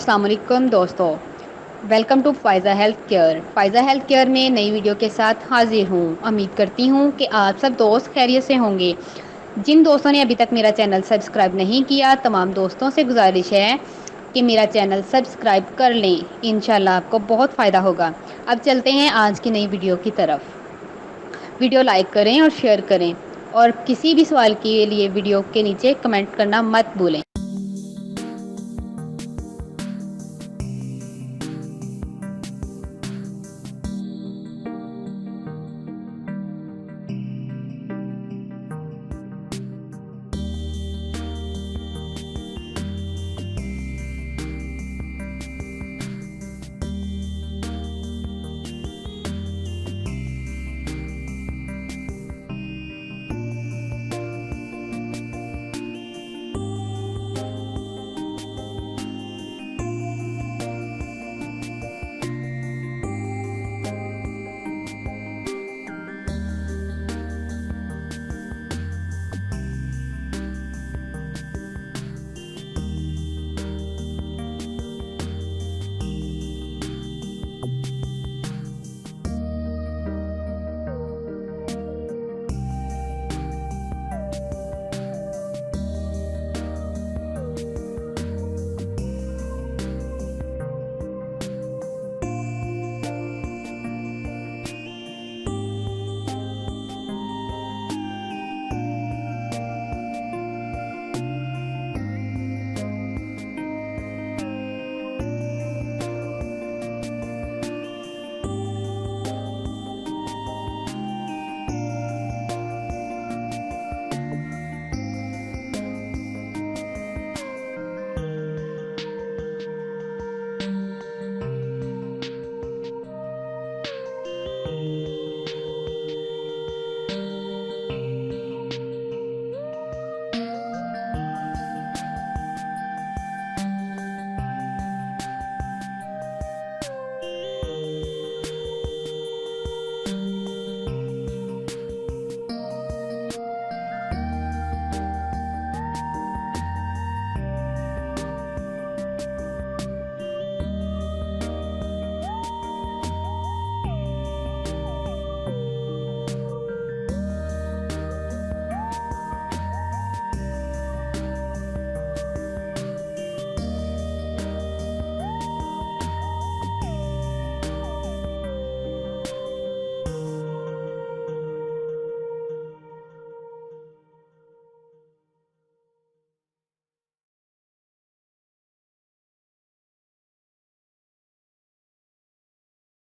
अस्सलाम वालेकुम दोस्तों। Welcome to Faiza health care. Faiza health care में नई वीडियो के साथ हाजिर हूँ। उम्मीद करती हूँ कि आप सब दोस्त खैरियत से होंगे। जिन दोस्तों ने अभी तक मेरा चैनल सब्सक्राइब नहीं किया, तमाम दोस्तों से गुजारिश है कि मेरा चैनल सब्सक्राइब कर लें। इंशाल्लाह आपको बहुत फ़ायदा होगा। अब चलते हैं आज की नई वीडियो की तरफ। वीडियो लाइक करें और शेयर करें, और किसी भी सवाल के लिए वीडियो के नीचे कमेंट करना मत भूलें।